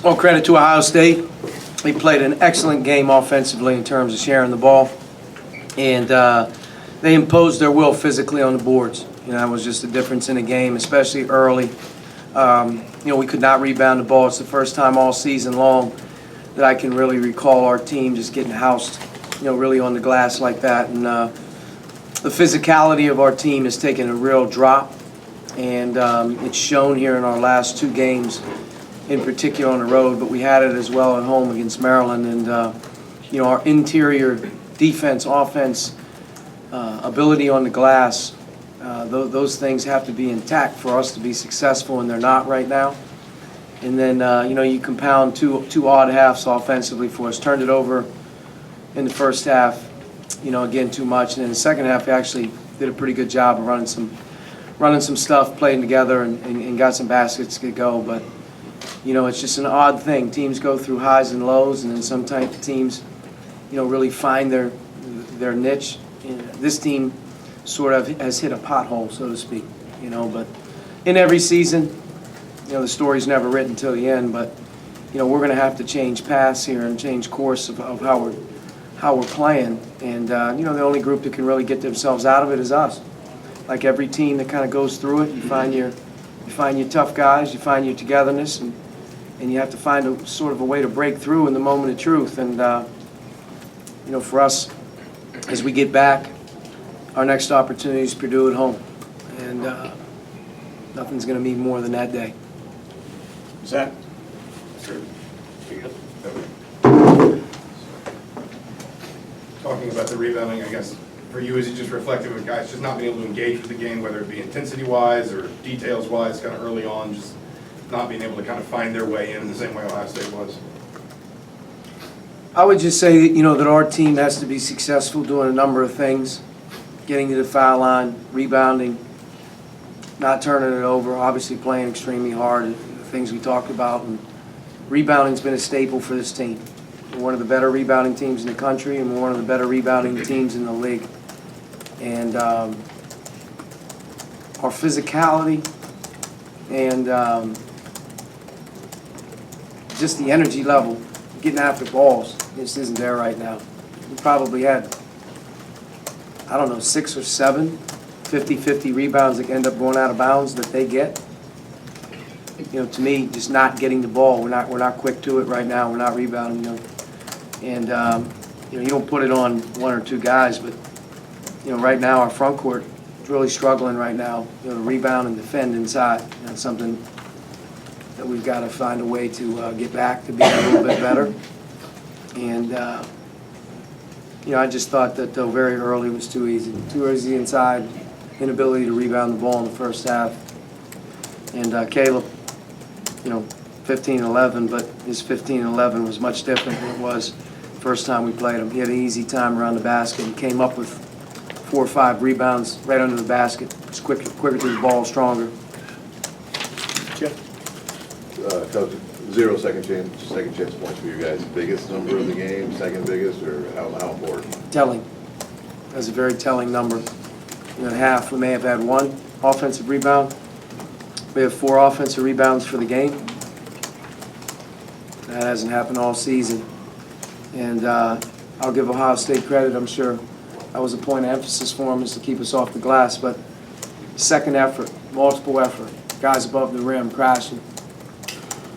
All credit to Ohio State. They played an excellent game offensively in terms of sharing the ball, and they imposed their will physically on the boards. You know, that was just a difference in the game, especially early. You know, we could not rebound the ball. It's the first time all season long that I can really recall our team just getting housed, you know, really on the glass like that. And the physicality of our team has taken a real drop, and it's shown here in our last two games, in particular on the road, but we had it as well at home against Maryland. And you know, our interior defense, offense, ability on the glass, those things have to be intact for us to be successful, and they're not right now. And then you know, you compound two odd halves offensively for us. Turned it over in the first half, you know, again too much, and in the second half we actually did a pretty good job of running some stuff, playing together, and got some baskets to go. But you know, it's just an odd thing. Teams go through highs and lows, and then sometimes teams, you know, really find their niche. And this team sort of has hit a pothole, so to speak, you know. But in every season, you know, the story's never written till the end. But you know, we're going to have to change paths here and change course of how we're playing. And you know, the only group that can really get themselves out of it is us. Like every team that kind of goes through it, you find your tough guys, you find your togetherness, and you have to find a sort of a way to break through in the moment of truth. And you know, for us, as we get back, our next opportunity is Purdue at home, and nothing's going to mean more than that day. Zach? Talking about the rebounding, I guess, for you, is it just reflective of guys just not being able to engage with the game, whether it be intensity-wise or details-wise, kind of early on, just not being able to kind of find their way in the same way Ohio State was? I would just say, you know, that our team has to be successful doing a number of things: getting to the foul line, rebounding, not turning it over, obviously playing extremely hard, the things we talked about. And rebounding's been a staple for this team. We're one of the better rebounding teams in the country, and we're one of the better rebounding teams in the league. And our physicality and just the energy level, getting after balls, just isn't there right now. We probably had, I don't know, 6 or 7 50-50 rebounds that end up going out of bounds that they get. You know, to me, just not getting the ball. We're not quick to it right now. We're not rebounding, you know. And you know, you don't put it on 1 or 2 guys, but you know, right now our front court is really struggling right now. You know, to rebound and defend inside. You know, it's something that we've got to find a way to get back to being a little bit better. And you know, I just thought that though very early was too easy inside, inability to rebound the ball in the first half. And Caleb, you know, 15-11, but his 15-11 was much different than it was the first time we played him. He had an easy time around the basket and came up with 4 or 5 rebounds right under the basket. Just quicker to the ball, stronger. Coach, 0 second chance points for you guys. Biggest number of the game, second biggest, or how important? Telling. That's a very telling number. In the half, we may have had 1 offensive rebound. We have 4 offensive rebounds for the game. That hasn't happened all season. And I'll give Ohio State credit. I'm sure that was a point of emphasis for them, is to keep us off the glass. But second effort, multiple effort, guys above the rim crashing.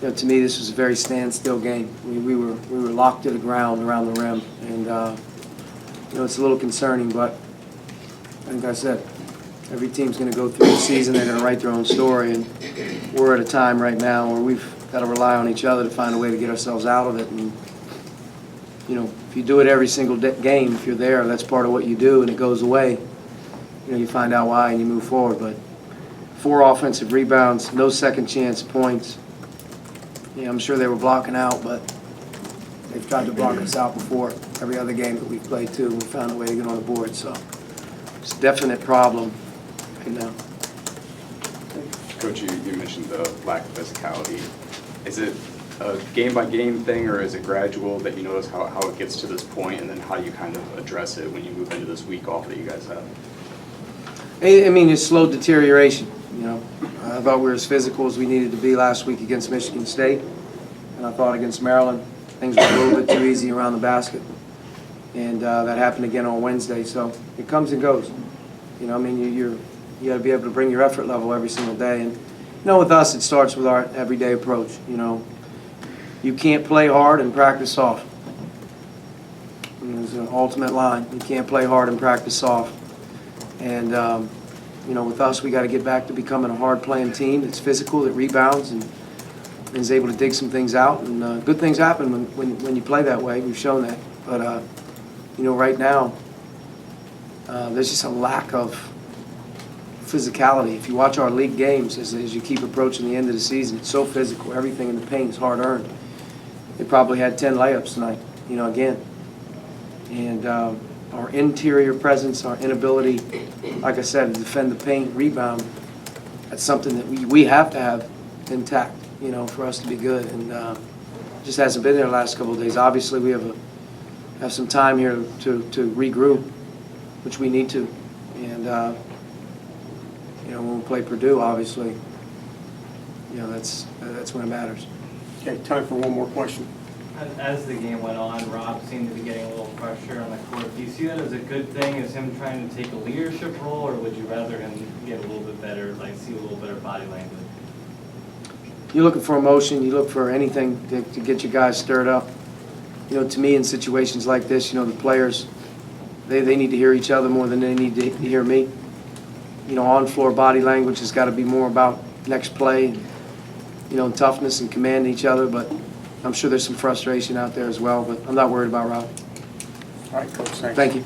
You know, to me, this was a very standstill game. We were locked to the ground around the rim, and you know, it's a little concerning. But like I said, every team's going to go through the season. They're going to write their own story, and we're at a time right now where we've got to rely on each other to find a way to get ourselves out of it. And you know, if you do it every single game, if you're there, that's part of what you do, and it goes away. You know, you find out why and you move forward. But 4 offensive rebounds, no second chance points. Yeah, I'm sure they were blocking out, but they've tried to block us out before. Every other game that we've played too, we found a way to get on the board. So it's a definite problem right now. Coach, you mentioned the lack of physicality. Is it a game-by-game thing, or is it gradual that you notice how it gets to this point, and then how you kind of address it when you move into this week off that you guys have? I mean, it's slow deterioration. You know, I thought we were as physical as we needed to be last week against Michigan State. And I thought against Maryland, things were a little bit too easy around the basket. And that happened again on Wednesday. So it comes and goes. You know, I mean, you got to be able to bring your effort level every single day. And, you know, with us, it starts with our everyday approach. You know, you can't play hard and practice soft. And there's an ultimate line. You can't play hard and practice soft. And, you know, with us, we got to get back to becoming a hard-playing team that's physical, that rebounds, and is able to dig some things out. And good things happen when you play that way. We've shown that. But, you know, right now, there's just a lack of physicality. If you watch our league games as you keep approaching the end of the season, it's so physical. Everything in the paint is hard-earned. They probably had 10 layups tonight, you know, again. And our interior presence, our inability, like I said, to defend the paint, rebound, that's something that we have to have intact, you know, for us to be good. And just hasn't been there the last couple of days. Obviously, we have some time here to regroup, which we need to. And, you know, when we play Purdue, obviously, you know, that's when it matters. Okay, time for one more question. As the game went on, Rob seemed to be getting a little pressure on the court. Do you see that as a good thing, as him trying to take a leadership role, or would you rather him get a little bit better, like see a little better body language? You're looking for emotion. You look for anything to get your guys stirred up. You know, to me, in situations like this, you know, the players, they need to hear each other more than they need to hear me. You know, on-floor body language has got to be more about next play, you know, toughness and commanding each other. But I'm sure there's some frustration out there as well. But I'm not worried about Rob. All right, Coach, thanks. Thank you.